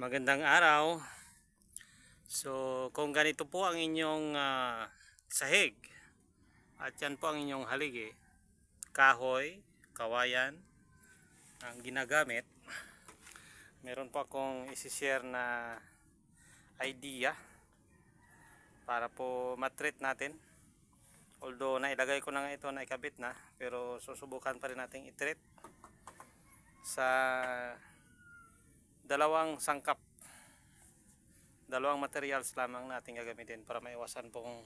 Magandang araw. So kung ganito po ang inyong sahig at yan po ang inyong haligi, kahoy, kawayan ang ginagamit, meron po akong isi-share na idea para po matreat natin. Although nailagay ko na nga ito, naikabit na, pero susubukan pa rin natin i-treat sa dalawang materials lamang natin gagamitin para maiwasan pong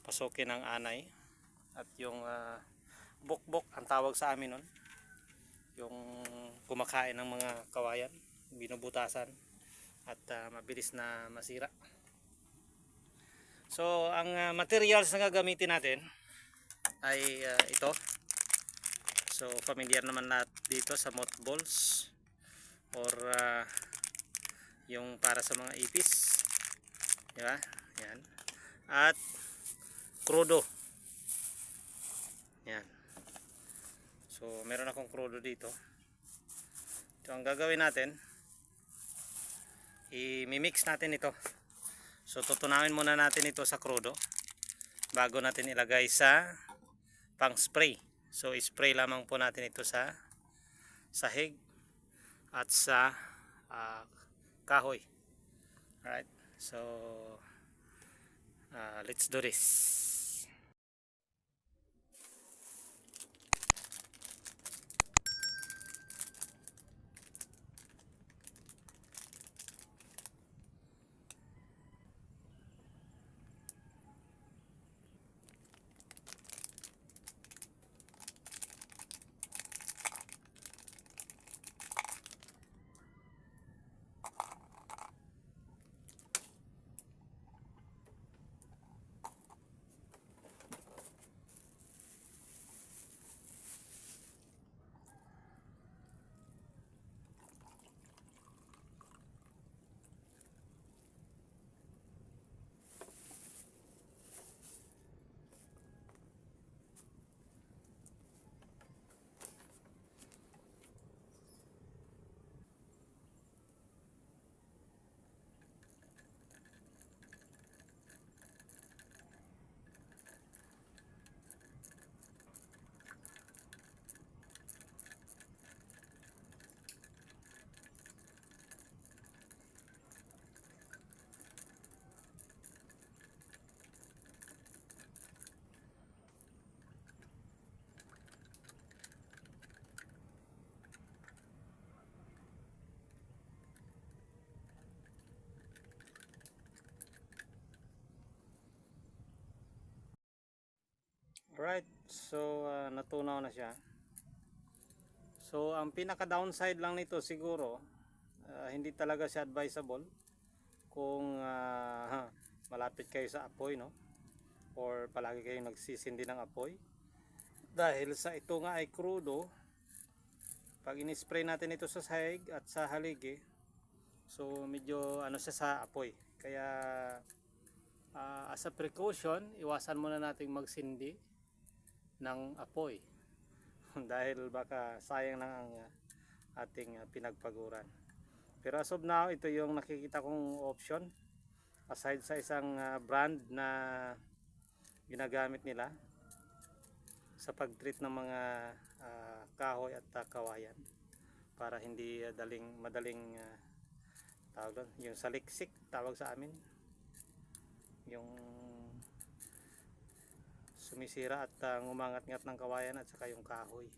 pasukin ng anay at yung bukbok ang tawag sa amin nun, yung kumakain ng mga kawayan, binubutasan at mabilis na masira. So ang materials na gagamitin natin ay ito. So familiar naman lahat dito sa mothballs or yung para sa mga ipis, diba? Yan. At krudo. Yan. So meron akong krudo dito. So ang gagawin natin, i-mix natin ito. So tutunawin muna natin ito sa krudo bago natin ilagay sa pang spray. So spray lamang po natin ito sa sahig at sa kahoy. Alright, so let's do this. Alright, so natunaw na siya. So ang pinaka downside lang nito siguro, hindi talaga siya advisable kung malapit kayo sa apoy, no? Or palagi kayong nagsisindi ng apoy. Dahil sa ito nga ay crudo, pag in-spray natin ito sa sahig at sa haligi, so medyo ano siya sa apoy. Kaya as a precaution, iwasan muna nating magsindi ng apoy dahil baka sayang lang ang ating pinagpaguran. Pero as of now, ito yung nakikita kong option aside sa isang brand na ginagamit nila sa pag-treat ng mga kahoy at kawayan para hindi madaling tawag doon, yung saliksik tawag sa amin, yung sumisira at ngumangat-ngat ng kawayan at saka yung kahoy.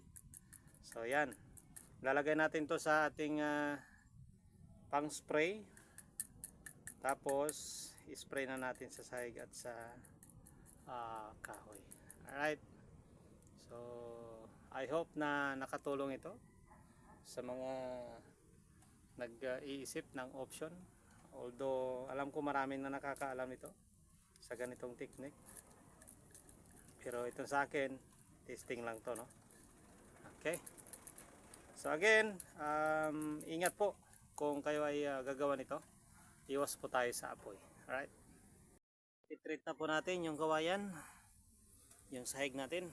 So yan, lalagay natin to sa ating pang spray, tapos spray na natin sa sahig at sa kahoy. Alright, so I hope na nakatulong ito sa mga nag-iisip ng option, although alam ko maraming na nakakaalam ito sa ganitong technique. Pero ito sa akin, testing lang to, no? Okay. So again, ingat po kung kayo ay gagawa nito. Iwas po tayo sa apoy. Alright. I-treat na po natin yung kawayan, yung sahig natin.